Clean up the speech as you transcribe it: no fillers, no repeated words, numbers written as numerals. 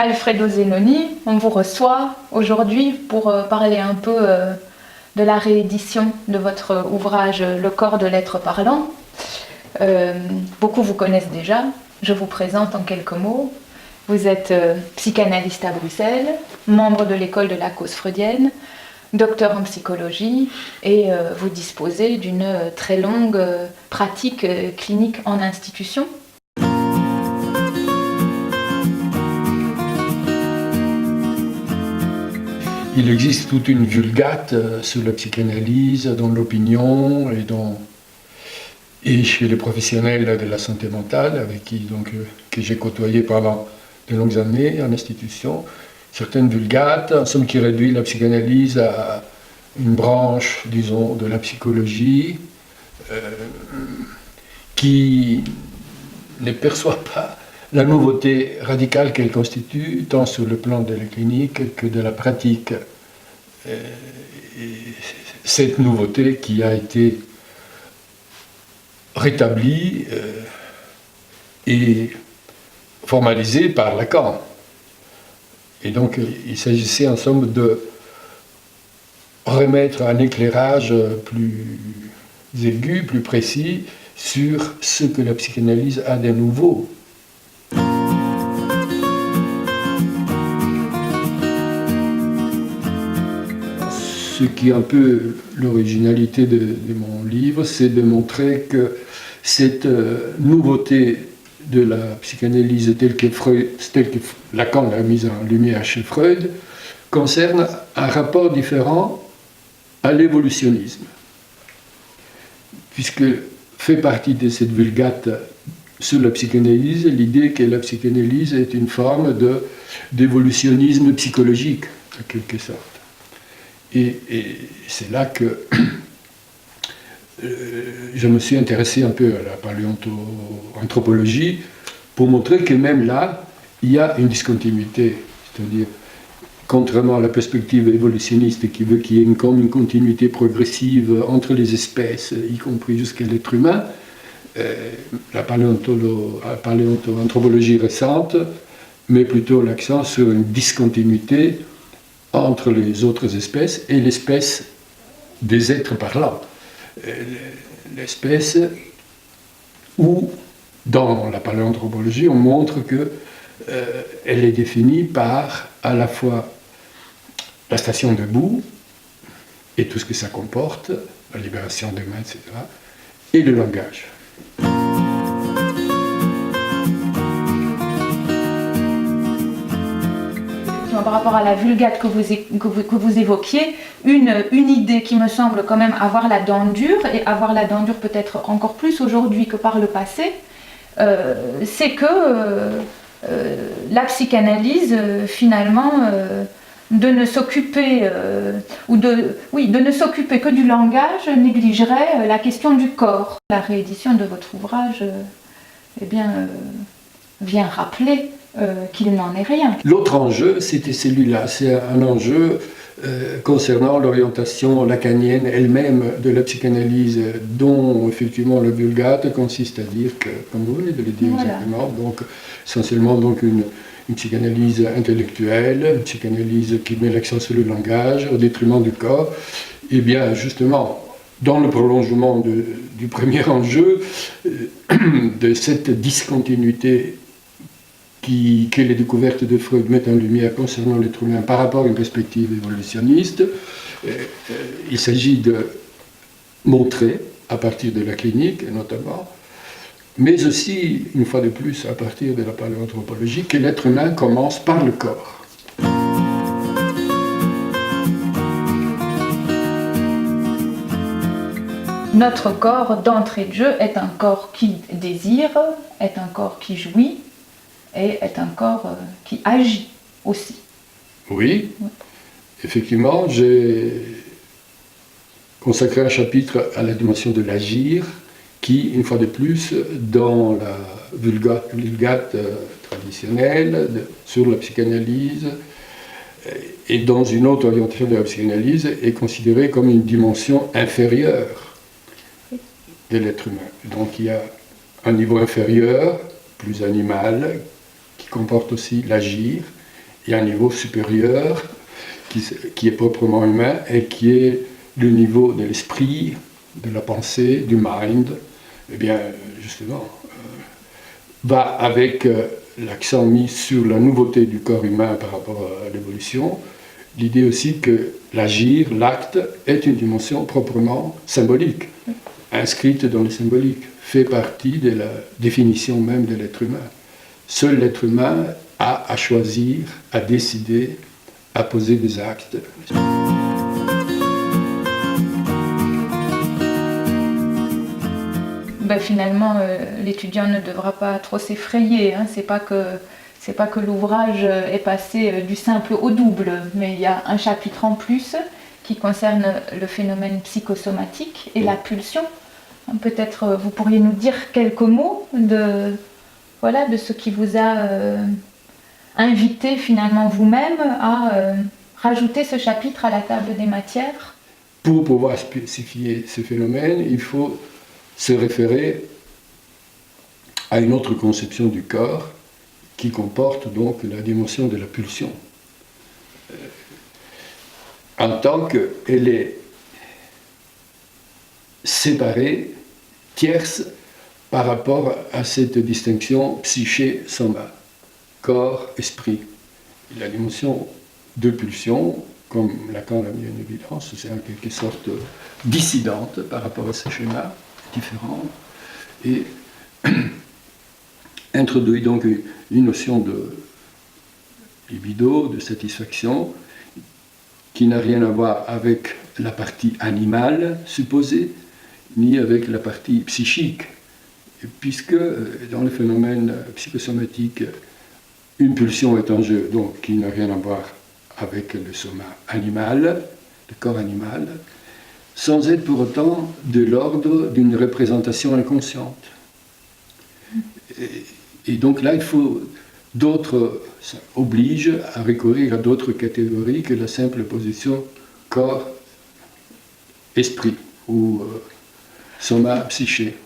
Alfredo Zenoni, on vous reçoit aujourd'hui pour parler un peu de la réédition de votre ouvrage Le corps de l'être parlant. Beaucoup vous connaissent déjà, je vous présente en quelques mots. Vous êtes psychanalyste à Bruxelles, membre de l'école de la cause freudienne, docteur en psychologie et vous disposez d'une très longue pratique clinique en institution. Il existe toute une vulgate sur la psychanalyse dans l'opinion et chez les professionnels de la santé mentale avec qui que j'ai côtoyé pendant de longues années en institution. Certaines vulgates, en somme, qui réduit la psychanalyse à une branche, disons, de la psychologie qui ne perçoit pas la nouveauté radicale qu'elle constitue, tant sur le plan de la clinique que de la pratique. Et cette nouveauté qui a été rétablie et formalisée par Lacan. Et donc, il s'agissait en somme de remettre un éclairage plus aigu, plus précis, sur ce que la psychanalyse a de nouveau. Ce qui est un peu l'originalité de mon livre, c'est de montrer que cette nouveauté de la psychanalyse telle que Lacan l'a mise en lumière chez Freud, concerne un rapport différent à l'évolutionnisme. Puisque fait partie de cette vulgate sur la psychanalyse l'idée que la psychanalyse est une forme d'évolutionnisme psychologique, en quelque sorte. Et c'est là que je me suis intéressé un peu à la paléoanthropologie pour montrer que même là, il y a une discontinuité. C'est-à-dire, contrairement à la perspective évolutionniste qui veut qu'il y ait une continuité progressive entre les espèces, y compris jusqu'à l'être humain, la paléoanthropologie récente met plutôt l'accent sur une discontinuité entre les autres espèces et l'espèce des êtres parlants. L'espèce où, dans la paléoanthropologie, on montre qu'elle est définie par à la fois la station debout et tout ce que ça comporte, la libération des mains, etc., et le langage. Par rapport à la vulgate que vous évoquiez, une idée qui me semble quand même avoir la dent dure, et avoir la dent dure peut-être encore plus aujourd'hui que par le passé, c'est que la psychanalyse, finalement, de ne s'occuper que du langage négligerait la question du corps. La réédition de votre ouvrage vient rappeler qu'il n'en est rien. L'autre enjeu, c'était celui-là. C'est un enjeu concernant l'orientation lacanienne elle-même de la psychanalyse, dont effectivement la vulgate consiste à dire que, comme vous venez de le dire exactement, donc essentiellement donc une psychanalyse intellectuelle, une psychanalyse qui met l'accent sur le langage au détriment du corps. Et bien justement, dans le prolongement du premier enjeu, de cette discontinuité que les découvertes de Freud mettent en lumière concernant l'être humain par rapport à une perspective évolutionniste, il s'agit de montrer, à partir de la clinique notamment, mais aussi, une fois de plus, à partir de la paléoanthropologie, que l'être humain commence par le corps. Notre corps, d'entrée de jeu, est un corps qui désire, est un corps qui jouit, et est un corps qui agit aussi. Oui, effectivement, j'ai consacré un chapitre à la dimension de l'agir, qui, une fois de plus, dans la vulgate traditionnelle sur la psychanalyse, et dans une autre orientation de la psychanalyse, est considérée comme une dimension inférieure de l'être humain. Donc il y a un niveau inférieur, plus animal, qui comporte aussi l'agir, il y a un niveau supérieur qui est proprement humain et qui est le niveau de l'esprit, de la pensée, du mind. Eh bien, justement, va avec l'accent mis sur la nouveauté du corps humain par rapport à l'évolution, l'idée aussi que l'agir, l'acte, est une dimension proprement symbolique, inscrite dans le symbolique, fait partie de la définition même de l'être humain. Seul l'être humain a à choisir, à décider, à poser des actes. Ben, finalement, l'étudiant ne devra pas trop s'effrayer. Hein. C'est pas que l'ouvrage est passé du simple au double, mais il y a un chapitre en plus qui concerne le phénomène psychosomatique et la pulsion. Peut-être vous pourriez nous dire quelques mots de ce qui vous a invité finalement vous-même à rajouter ce chapitre à la table des matières. Pour pouvoir spécifier ce phénomène, il faut se référer à une autre conception du corps qui comporte donc la dimension de la pulsion. En tant qu'elle est séparée, tierce, par rapport à cette distinction psyché-soma, corps-esprit. La dimension de pulsion, comme Lacan l'a mis en évidence, c'est en quelque sorte dissidente par rapport à ces schémas différents, et introduit donc une notion de libido, de satisfaction, qui n'a rien à voir avec la partie animale supposée, ni avec la partie psychique, puisque dans le phénomène psychosomatique, une pulsion est en jeu, donc qui n'a rien à voir avec le soma animal, le corps animal, sans être pour autant de l'ordre d'une représentation inconsciente. Et donc là, ça oblige à recourir à d'autres catégories que la simple position corps-esprit ou soma-psyché.